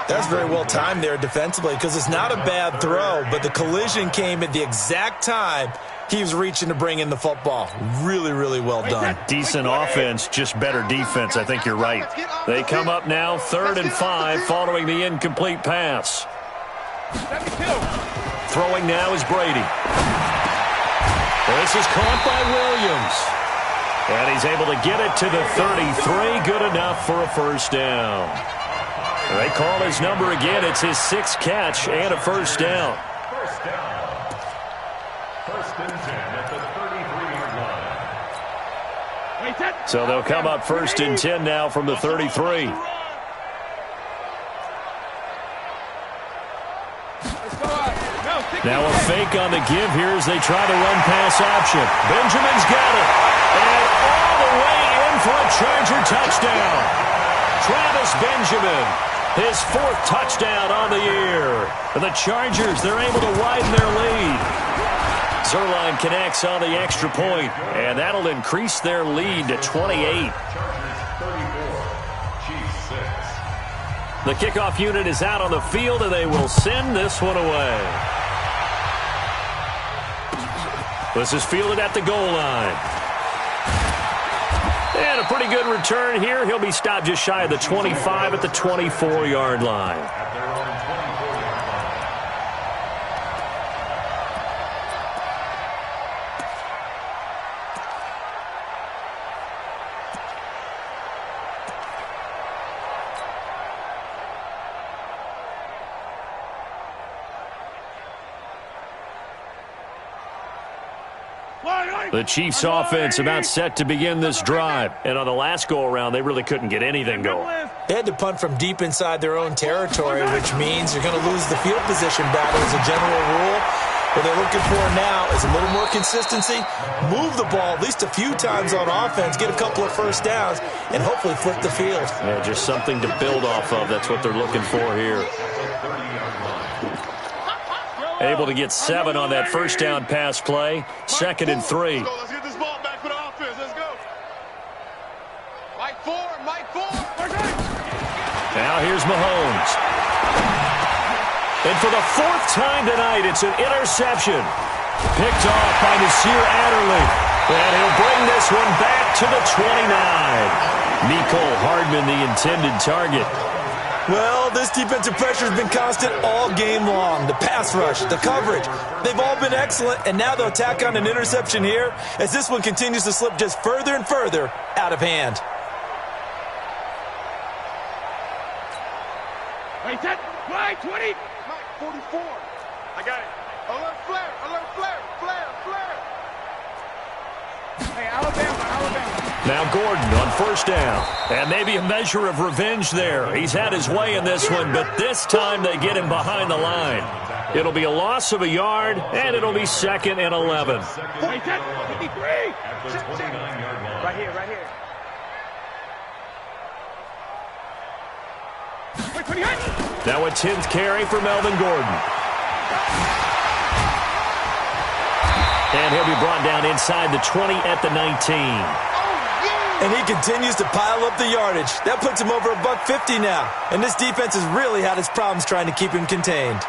That's very well timed there defensively, because it's not a bad throw, but the collision came at the exact time he was reaching to bring in the football. Really, really well done. Decent offense, just better defense. I think you're right. They come up now 3rd and 5 following the incomplete pass. 72. Throwing now is Brady. This is caught by Williams. And he's able to get it to the 33. Good enough for a first down. They call his number again. It's his 6th catch and a first down. First down. 1st and 10 at the 33-yard line. So they'll come up 1st and 10 now from the 33. Now a fake on the give here as they try to run pass option. Benjamin's got it. And all the way in for a Charger touchdown. Travis Benjamin, his 4th touchdown on the year. And the Chargers, they're able to widen their lead. Zerline connects on the extra point, and that'll increase their lead to 28. Chargers 34, Chiefs 6. The kickoff unit is out on the field, and they will send this one away. This is fielded at the goal line. And a pretty good return here. He'll be stopped just shy of the 25 at the 24-yard line. At their own 24-yard line. The Chiefs offense about set to begin this drive. And on the last go-around, they really couldn't get anything going. They had to punt from deep inside their own territory, which means you're going to lose the field position battle as a general rule. What they're looking for now is a little more consistency, move the ball at least a few times on offense, get a couple of first downs, and hopefully flip the field. Yeah, just something to build off of. That's what they're looking for here. Able to get 7 on that first down pass play. 2nd and 3. Let's get this ball back for the offense. Let's go. Mike 4. Now here's Mahomes. And for the 4th time tonight, it's an interception. Picked off by Nasir Adderley. And he'll bring this one back to the 29. Nicole Hardman, the intended target. Well, this defensive pressure has been constant all game long. The pass rush, the coverage, they've all been excellent, and now they'll tack on an interception here as this one continues to slip just further and further out of hand. Wait, 20. Mike, 44. I got it. Alert flare, alert flare, flare, flare. Hey, Alabama, Alabama. Now Gordon on first down. And maybe a measure of revenge there. He's had his way in this one, but this time they get him behind the line. It'll be a loss of a yard, and it'll be 2nd and 11. 53. Right here, right here. Now a 10th carry for Melvin Gordon. And he'll be brought down inside the 20 at the 19. And he continues to pile up the yardage. That puts him over $150 now. And this defense has really had its problems trying to keep him contained.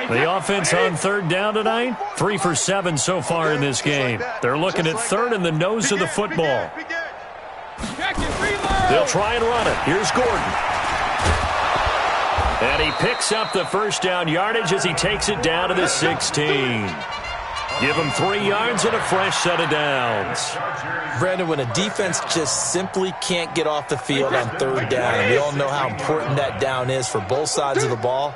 The offense on 3rd down tonight, 3 for 7 so far in this game. They're looking at 3rd in the nose of the football. They'll try and run it. Here's Gordon. And he picks up the first down yardage as he takes it down to the 16. Give him 3 yards and a fresh set of downs. Brandon, when a defense just simply can't get off the field on 3rd down, and we all know how important that down is for both sides of the ball,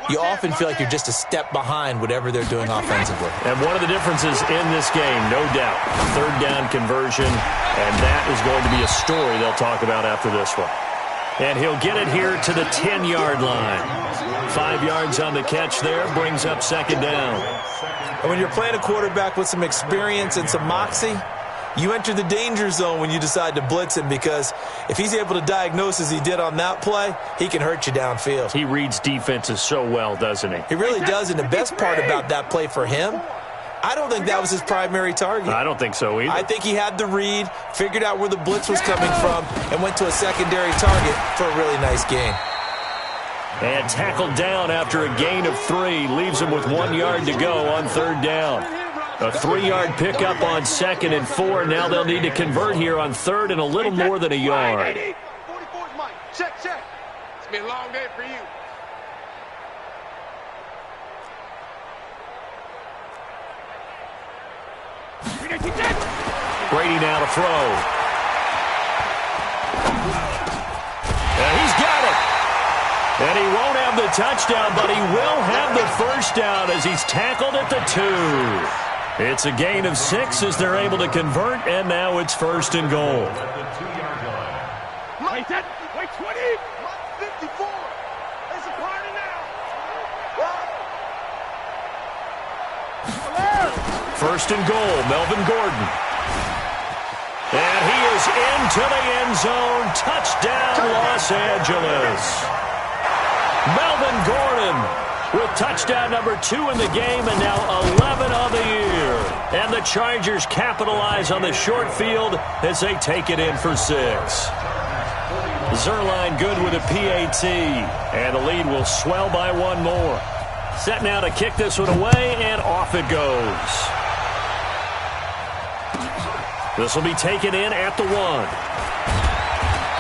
you often feel like you're just a step behind whatever they're doing offensively. And one of the differences in this game, no doubt, 3rd down conversion, and that is going to be a story they'll talk about after this one. And he'll get it here to the 10-yard line. 5 yards on the catch there, brings up 2nd down. And when you're playing a quarterback with some experience and some moxie, you enter the danger zone when you decide to blitz him, because if he's able to diagnose as he did on that play, he can hurt you downfield. He reads defenses so well, doesn't he? He really does, and the best part about that play for him, I don't think that was his primary target. I don't think so either. I think he had the read, figured out where the blitz was coming from, and went to a secondary target for a really nice gain. And tackled down after a gain of 3. Leaves him with 1 yard to go on 3rd down. A 3-yard pickup on 2nd and 4. Now they'll need to convert here on 3rd and a little more than a yard. 44's Mike. Check, check. It's been a long day for you. Brady now to throw. And he's got it. And he won't have the touchdown, but he will have the first down as he's tackled at the 2. It's a gain of 6 as they're able to convert, and now it's 1st and goal. Wait, 20. 54. It's a party now. 1st and goal, Melvin Gordon. And he is into the end zone. Touchdown, Los Angeles. Melvin Gordon with touchdown number 2 in the game, and now 11 on the year. And the Chargers capitalize on the short field as they take it in for 6. Zerline good with a PAT, and the lead will swell by 1 more. Set now to kick this one away, and off it goes. This will be taken in at the 1.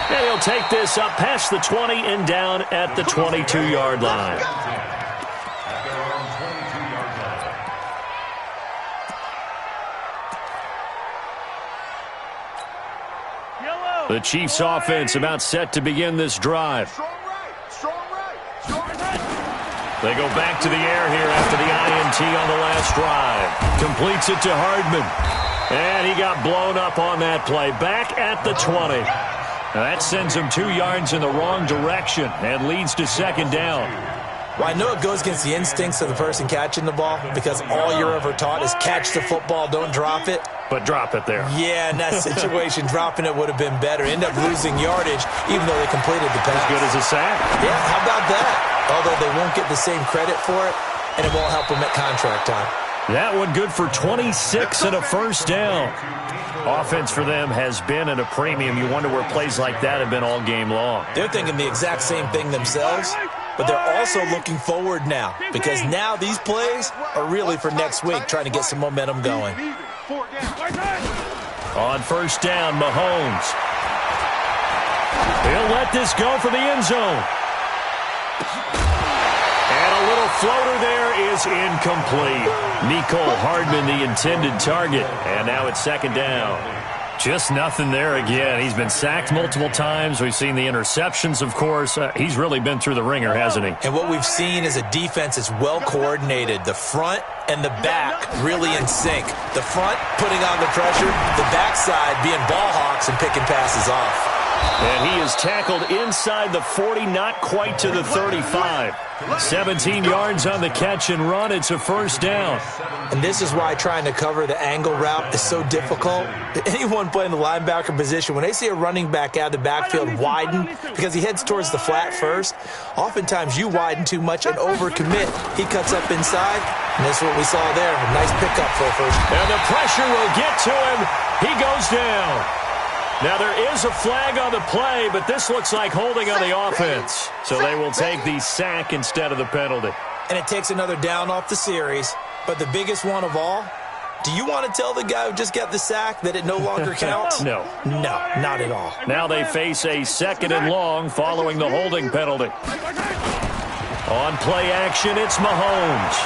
And he'll take this up past the 20 and down at the 22-yard line. The Chiefs offense about set to begin this drive. They go back to the air here after the INT on the last drive. Completes it to Hardman. And he got blown up on that play. Back at the 20. Now that sends him 2 yards in the wrong direction and leads to 2nd down. Well, I know it goes against the instincts of the person catching the ball, because all you're ever taught is catch the football, don't drop it. But drop it there. Yeah, in that situation, dropping it would have been better. End up losing yardage, even though they completed the pass. As good as a sack. Yeah, how about that? Although they won't get the same credit for it, and it won't help them at contract time. That one good for 26 and a first down. Offense for them has been at a premium. You wonder where plays like that have been all game long. They're thinking the exact same thing themselves, but they're also looking forward now, because now these plays are really for next week, trying to get some momentum going. On first down, Mahomes. He'll let this go for the end zone. And a little floater there is incomplete. Nicole Hardman, the intended target. And now it's 2nd down. Just nothing there again. He's been sacked multiple times. We've seen the interceptions, of course. He's really been through the ringer, hasn't he? And what we've seen is a defense that's well coordinated. The front and the back really in sync. The front putting on the pressure, the backside being ball hawks and picking passes off. And he is tackled inside the 40, not quite to the 35. 17 yards on the catch and run. It's a first down. And this is why trying to cover the angle route is so difficult. Anyone playing the linebacker position, when they see a running back out of the backfield widen, because he heads towards the flat first, oftentimes you widen too much and overcommit. He cuts up inside, and that's what we saw there. A nice pickup for a first. And the pressure will get to him. He goes down. Now, there is a flag on the play, but this looks like holding on the offense. So they will take the sack instead of the penalty. And it takes another down off the series. But the biggest one of all, do you want to tell the guy who just got the sack that it no longer counts? No. No, not at all. Now they face a 2nd and long following the holding penalty. On play action, it's Mahomes.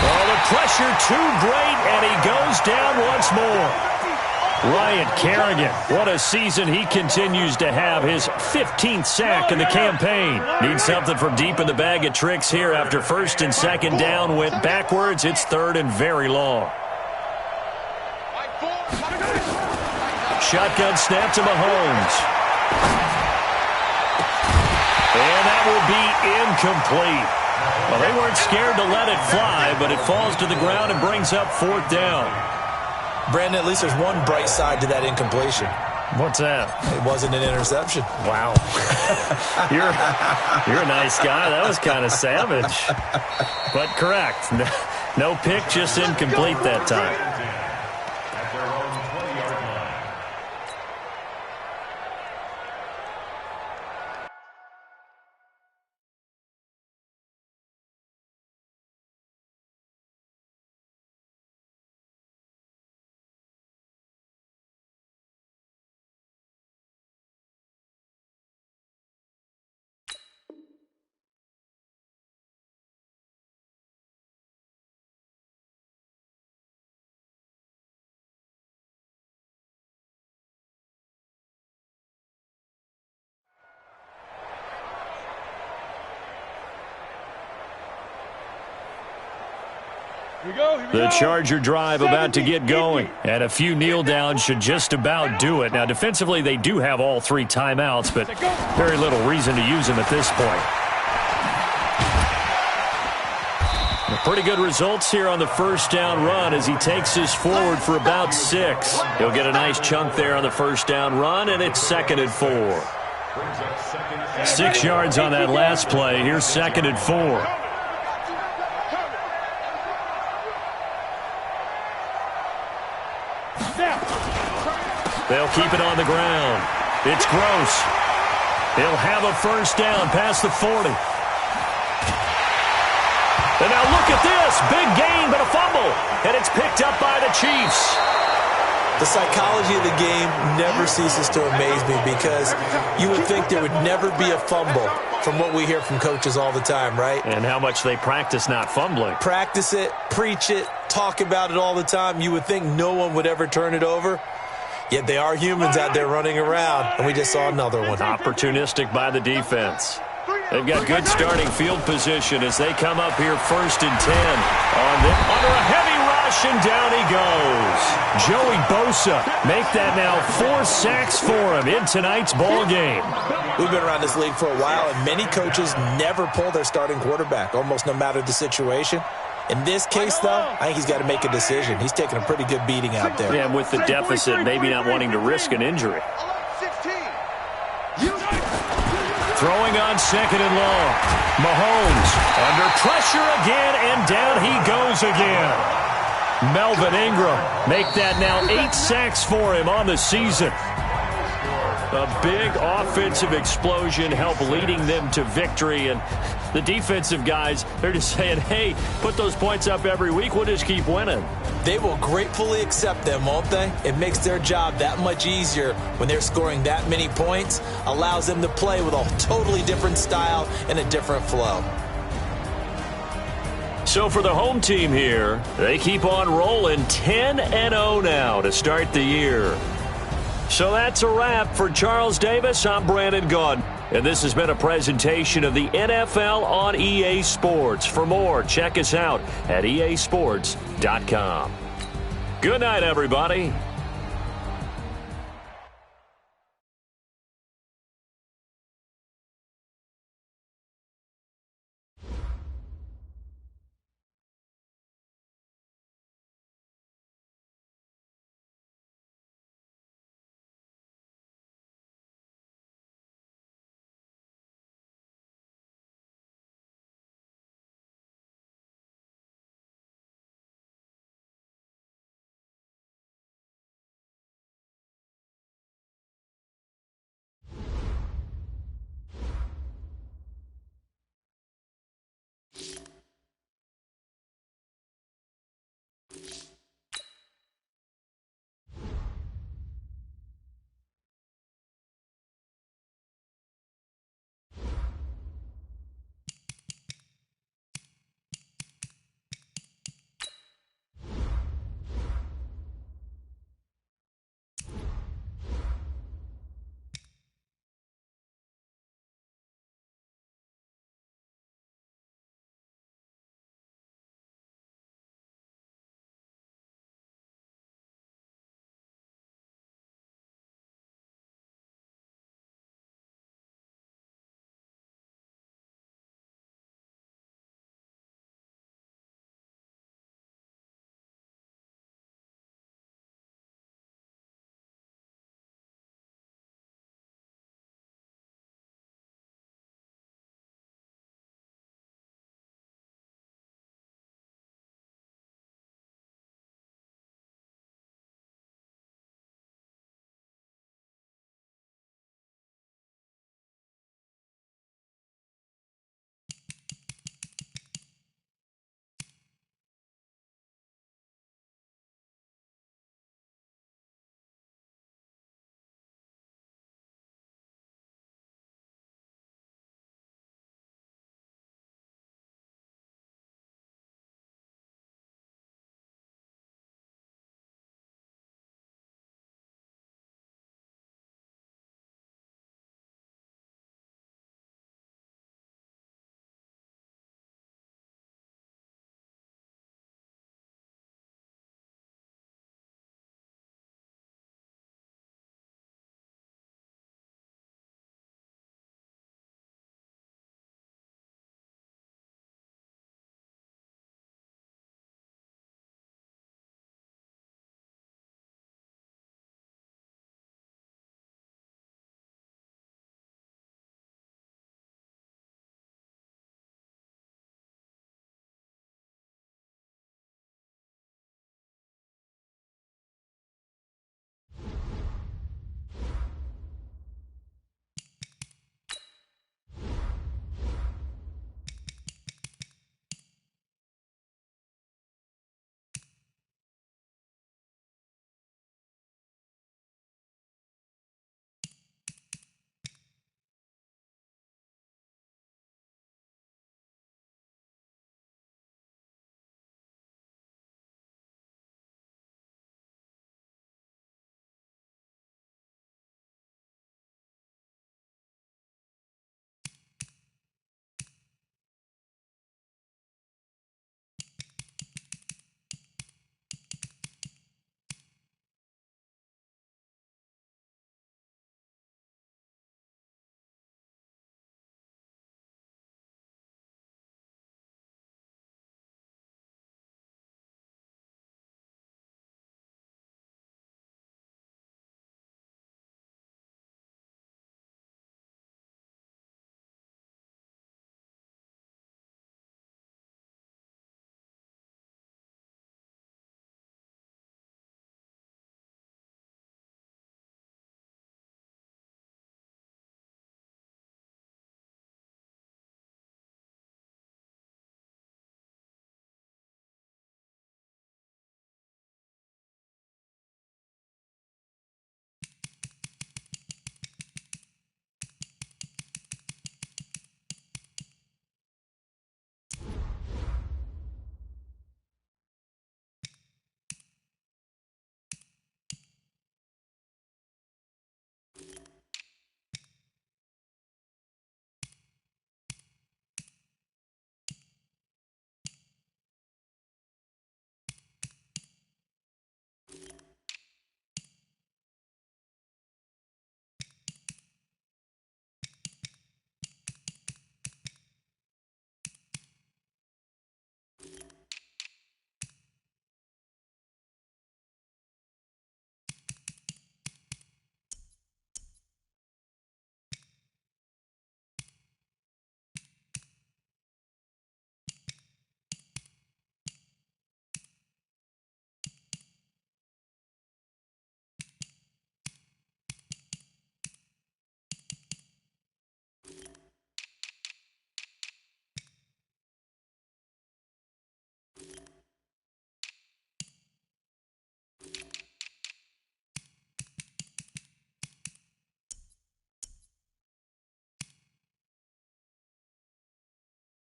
Oh, the pressure too great, and he goes down once more. Ryan Kerrigan, what a season he continues to have. His 15th sack in the campaign. Needs something from deep in the bag of tricks here after 1st and 2nd down went backwards. It's 3rd and very long. Shotgun snap to Mahomes. And that will be incomplete. Well, they weren't scared to let it fly, but it falls to the ground and brings up 4th down. Brandon, at least there's one bright side to that incompletion. What's that? It wasn't an interception. Wow. You're a nice guy. That was kind of savage. But correct. No pick, just incomplete that time. At their own 20-yard line. The Charger drive about to get going. And a few kneel downs should just about do it. Now, defensively, they do have all 3 timeouts, but very little reason to use them at this point. Pretty good results here on the 1st down run as he takes us forward for about 6. He'll get a nice chunk there on the 1st down run, and it's 2nd and 4. 6 yards on that last play. Here's 2nd and 4. They'll keep it on the ground. It's Gross. He'll have a 1st down past the 40. And now look at this. Big gain, but a fumble. And it's picked up by the Chiefs. The psychology of the game never ceases to amaze me because you would think there would never be a fumble from what we hear from coaches all the time, right? And how much they practice not fumbling. Practice it, preach it, talk about it all the time. You would think no one would ever turn it over. Yet they are humans out there running around, and we just saw another one. Opportunistic by the defense. They've got good starting field position as they come up here 1st and 10. Under a heavy rush, and down he goes. Joey Bosa make that now 4 sacks for him in tonight's ball game. We've been around this league for a while, and many coaches never pull their starting quarterback, almost no matter the situation. In this case, though, I think he's got to make a decision. He's taking a pretty good beating out there. Yeah, and with the deficit, maybe not wanting to risk an injury. Throwing on 2nd and long. Mahomes under pressure again, and down he goes again. Melvin Ingram make that now 8 sacks for him on the season. A big offensive explosion help leading them to victory, and the defensive guys, they're just saying, hey, put those points up every week, we'll just keep winning. They will gratefully accept them, won't they? It makes their job that much easier when they're scoring that many points, allows them to play with a totally different style and a different flow. So for the home team here, they keep on rolling 10-0 now to start the year. So that's a wrap. For Charles Davis, I'm Brandon Gaudin. And this has been a presentation of the NFL on EA Sports. For more, check us out at easports.com. Good night, everybody.